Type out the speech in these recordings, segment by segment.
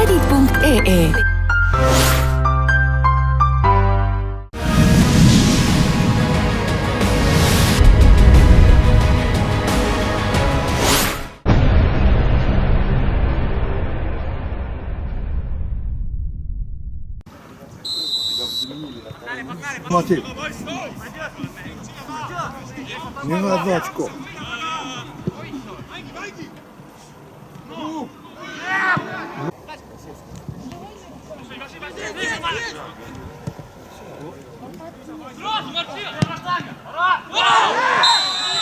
Kredit.ee. Смотри. Не на одно очко.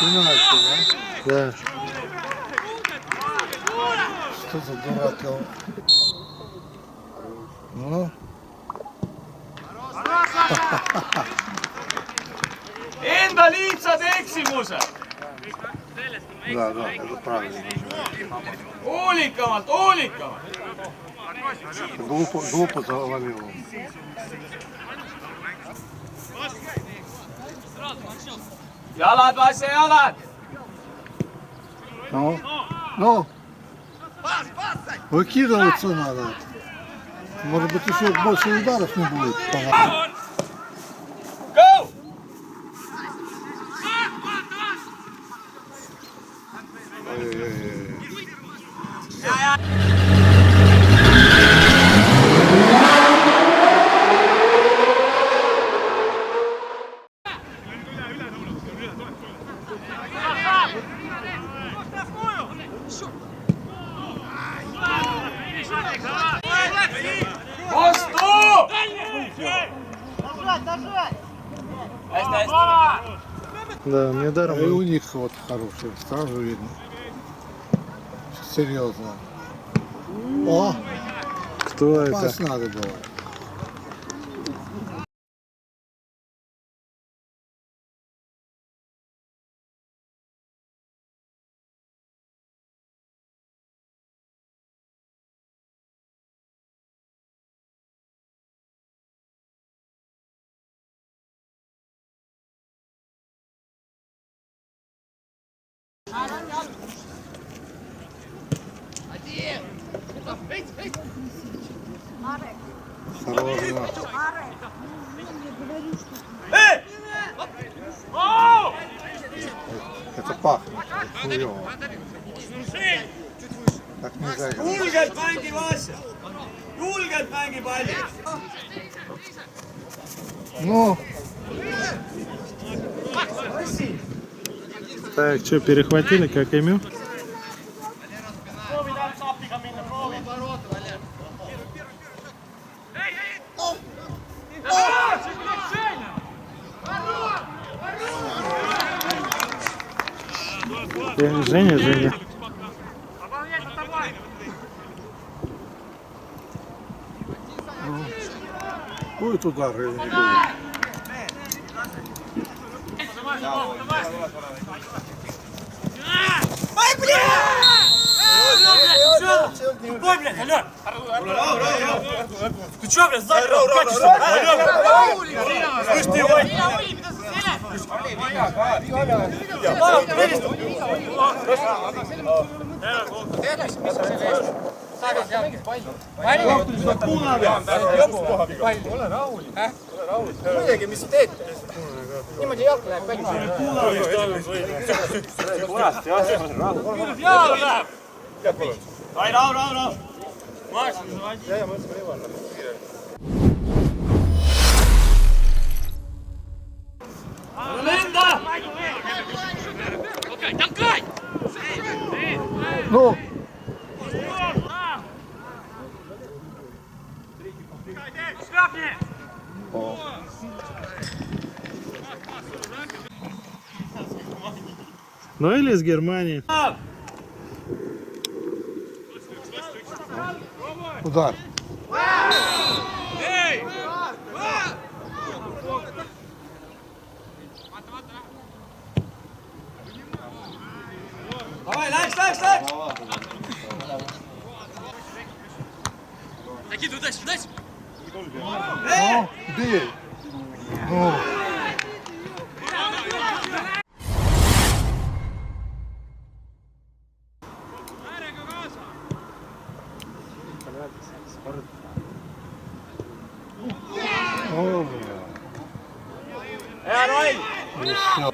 Пенальти, да? Да. Что за дурак? Ну? Enda lihtsad eksimused! Да, это правильно. Hoolikamalt, hoolikamalt! Глупо завалил. Jalad, Vasse, jalad! Ну, выкидываться надо. Может быть, еще больше ударов не будет. Go! Vastu! Да, мне И даром. у них вот хорошие, сразу видно. Серьезно. О, Кто это? пас надо было. Осторожно. Эй! Оу! Это пахнет. Хуёво. Так нельзя играть. Julgelt mängi, Vasse! Julgelt mängi palli! Ну, Так, что, перехватили, как имя? Женя, Женя. будет удар или не будет? Ай, бля! Тупой, блядь, алё! Ты чё, блядь, сзади катишься? Алё! Слышь, ты его... Muidugi, mis te teete? Niimoodi jalg läheb katki. Jaa, läheb! Ai, rahu! Lenda! Okei, tankaj! Ну, Ну или из Германии. удар. Давай, läks! Такие, туда! Ну, бей. Ну. О, Рой! і все.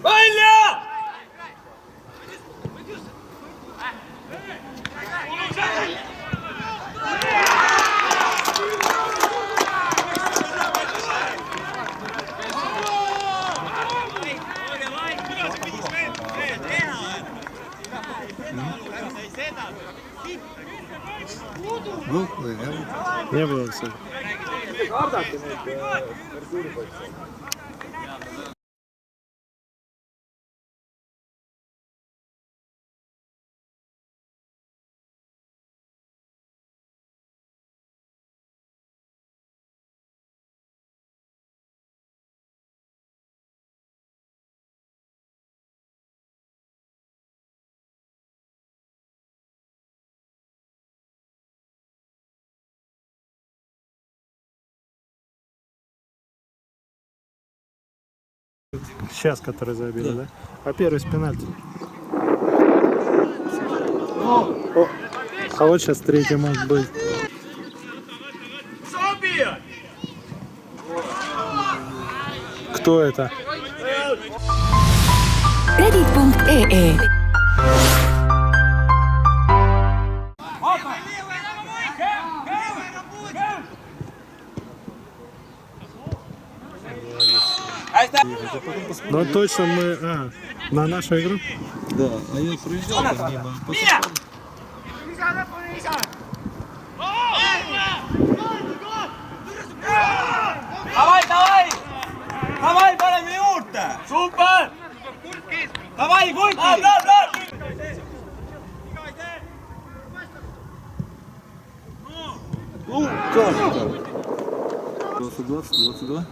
Валя! Був, не був. Не было все. Сейчас, который забили, да? А первый с пенальти. О, а вот сейчас третий может быть. Собі! Кто это? Reddit.ee Ну точно мы... А, на нашу игру? Да, а я проїжджав там мимо. Давай, давай! Давай, para minuta! Super! Давай, Войки! Да, да, да! Ну, как так? 22.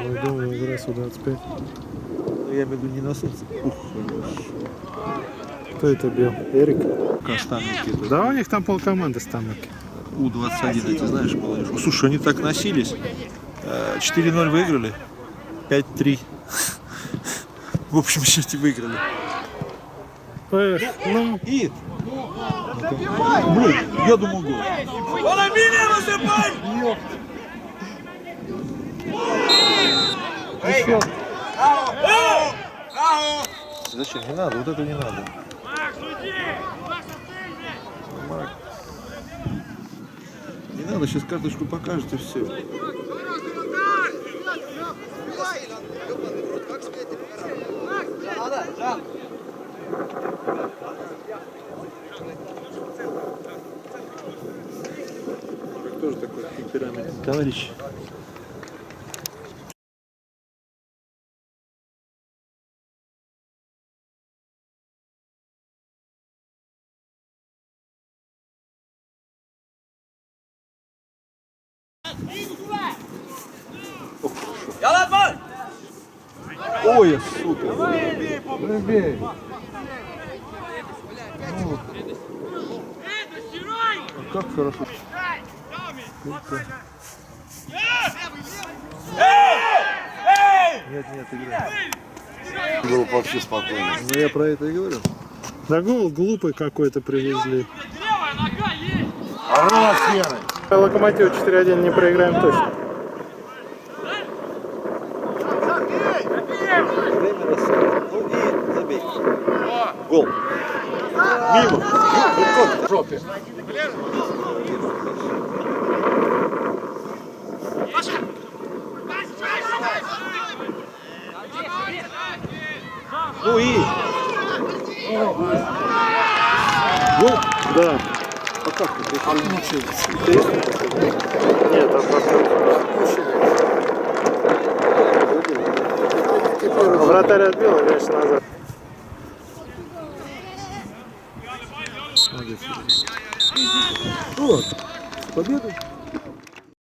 Я думаю, игра 25. Ну, я имею в виду не на солнце. Ух, Кто это бил? Эрик? Каштанники. Да, у них там полкоманды станки. У-21, эти знаешь, молодежь. Слушай, они так носились. 4-0 выиграли. 5-3. В общем счете выиграли. Эх, ну, И... Блин, я думал гол. Para mí, высыпай! Зачем? Не надо, вот это не надо. Марк. Не надо, сейчас карточку покажет и все. Тоже такой темперамент. товарищ. Yalla bak! Ой, супер. Пробей. Ну, как хорошо. Нет, игра. Было вообще спокойно. Ну я про это и говорю. Да гол глупый какой-то привезли. Орла серый. Локомотив 4-1 не проиграем точно. Время рассудит. Ну и забей. Гол. Мимо. В жопе. Ну и... Гол? Да. А как ты? Отключился. Нет, вратарь отбил, мяч назад. Вот. С победой.